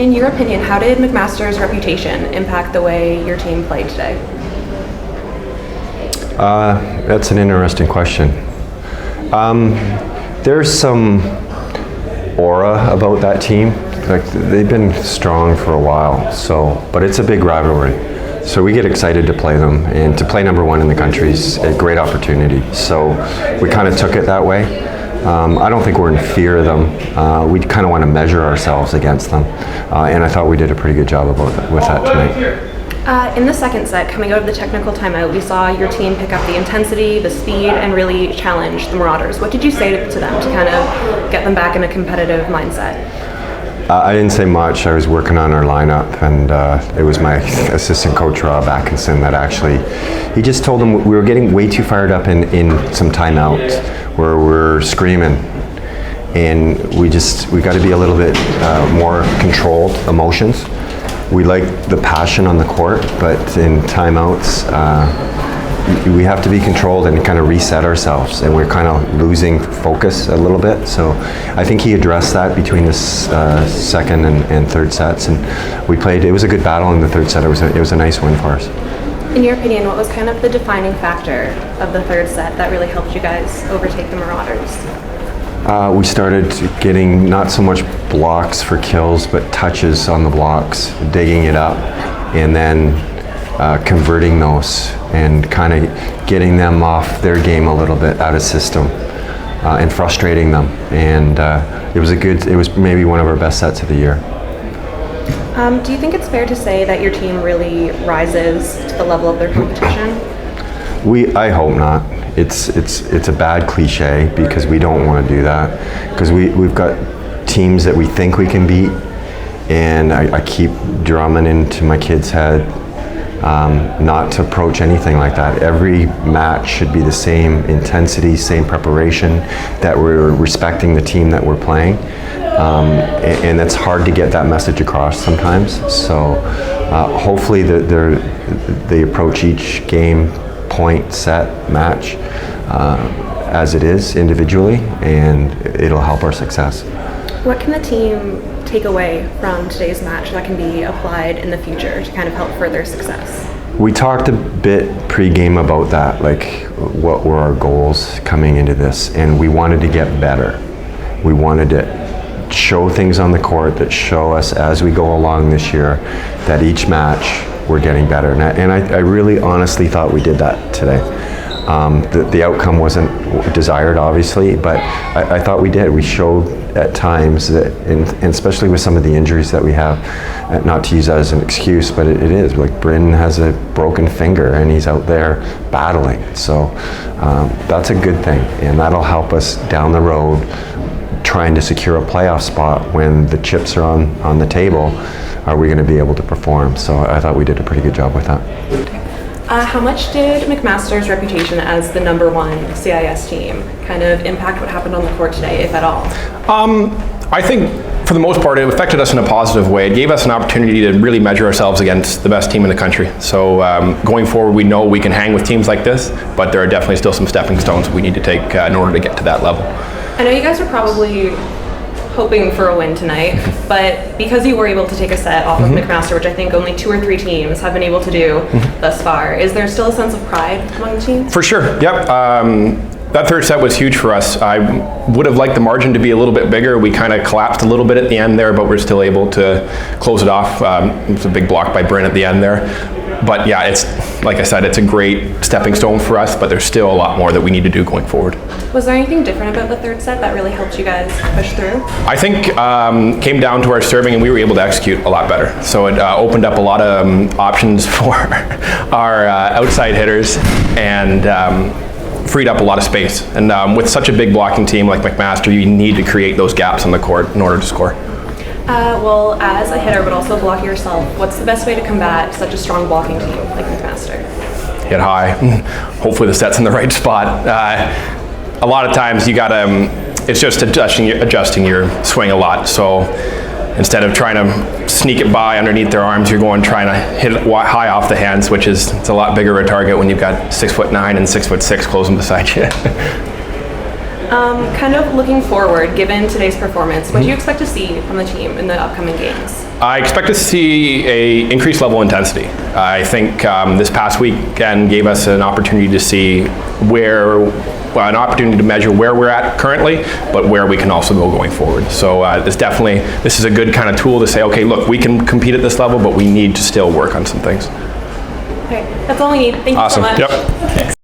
In your opinion, how did McMaster's reputation impact the way your team played today? That's an interesting question. There's some aura about that team. Like, they've been strong for a while, but it's a big rivalry. So we get excited to play them, and to play number one in the country is a great opportunity. So we kind of took it that way. I don't think we're in fear of them. We kind of want to measure ourselves against them, and I thought we did a pretty good job with that tonight. In the second set, coming out of the technical timeout, we saw your team pick up the intensity, the speed, and really challenge the Marauders. What did you say to them to kind of get them back in a competitive mindset? I didn't say much. I was working on our lineup, and it was my assistant coach, Rob Atkinson, that actually, he just told them we were getting way too fired up in some timeouts where we're screaming, and we got to be a little bit more controlled emotions. We like the passion on the court, but in timeouts, we have to be controlled and kind of reset ourselves, and we're kind of losing focus a little bit. So I think he addressed that between the second and third sets, and we played. It was a good battle in the third set. It was a nice win for us. In your opinion, what was kind of the defining factor of the third set that really helped you guys overtake the Marauders? We started getting not so much blocks for kills, but touches on the blocks, digging it up, and then converting those and kind of getting them off their game a little bit, out of system, and frustrating them. And it was maybe one of our best sets of the year. Do you think it's fair to say that your team really rises to the level of their competition? I hope not. It's a bad cliche, because we don't want to do that, because we've got teams that we think we can beat, and I keep drumming into my kids' head not to approach anything like that. Every match should be the same intensity, same preparation, that we're respecting the team that we're playing, and it's hard to get that message across sometimes. So hopefully they approach each game, point, set, match as it is individually, and it'll help our success. What can the team take away from today's match that can be applied in the future to kind of help further success? We talked a bit pre-game about that, like what were our goals coming into this, and we wanted to get better. We wanted to show things on the court that show us as we go along this year that each match we're getting better, and I really honestly thought we did that today. The outcome wasn't desired, obviously, but I thought we did. We showed at times that, and especially with some of the injuries that we have, not to use that as an excuse, but it is. Like, Bryn has a broken finger and he's out there battling. So that's a good thing, and that'll help us down the road trying to secure a playoff spot when the chips are on the table. Are we going to be able to perform? So I thought we did a pretty good job with that. How much did McMaster's reputation as the number one CIS team kind of impact what happened on the court today, if at all? I think for the most part it affected us in a positive way. It gave us an opportunity to really measure ourselves against the best team in the country. So going forward, we know we can hang with teams like this, but there are definitely still some stepping stones we need to take in order to get to that level. I know you guys are probably hoping for a win tonight, but because you were able to take a set off of McMaster, which I think only 2 or 3 teams have been able to do thus far, is there still a sense of pride among the teams? For sure, yep. That third set was huge for us. I would have liked the margin to be a little bit bigger. We kind of collapsed a little bit at the end there, but we're still able to close it off. It was a big block by Bryn at the end there. But yeah, it's, like I said, it's a great stepping stone for us, but there's still a lot more that we need to do going forward. Was there anything different about the third set that really helped you guys push through? I think came down to our serving, and we were able to execute a lot better. So it opened up a lot of options for our outside hitters, and freed up a lot of space. And with such a big blocking team like McMaster, you need to create those gaps on the court in order to score. Well, as a hitter, but also a blocker yourself, what's the best way to combat such a strong blocking team like McMaster? Hit high. Hopefully the set's in the right spot. A lot of times you gotta, it's just adjusting your swing a lot. So instead of trying to sneak it by underneath their arms, you're trying to hit it high off the hands, which is, it's a lot bigger of a target when you've got 6'9" and 6'6" closing beside you. Kind of looking forward, given today's performance, what do you expect to see from the team in the upcoming games? I expect to see a increased level of intensity. I think this past weekend gave us an opportunity to see an opportunity to measure where we're at currently, but where we can also go going forward. So this is a good kind of tool to say, okay, look, we can compete at this level, but we need to still work on some things. Okay, that's all we need. Thank you so Awesome. much. Yep.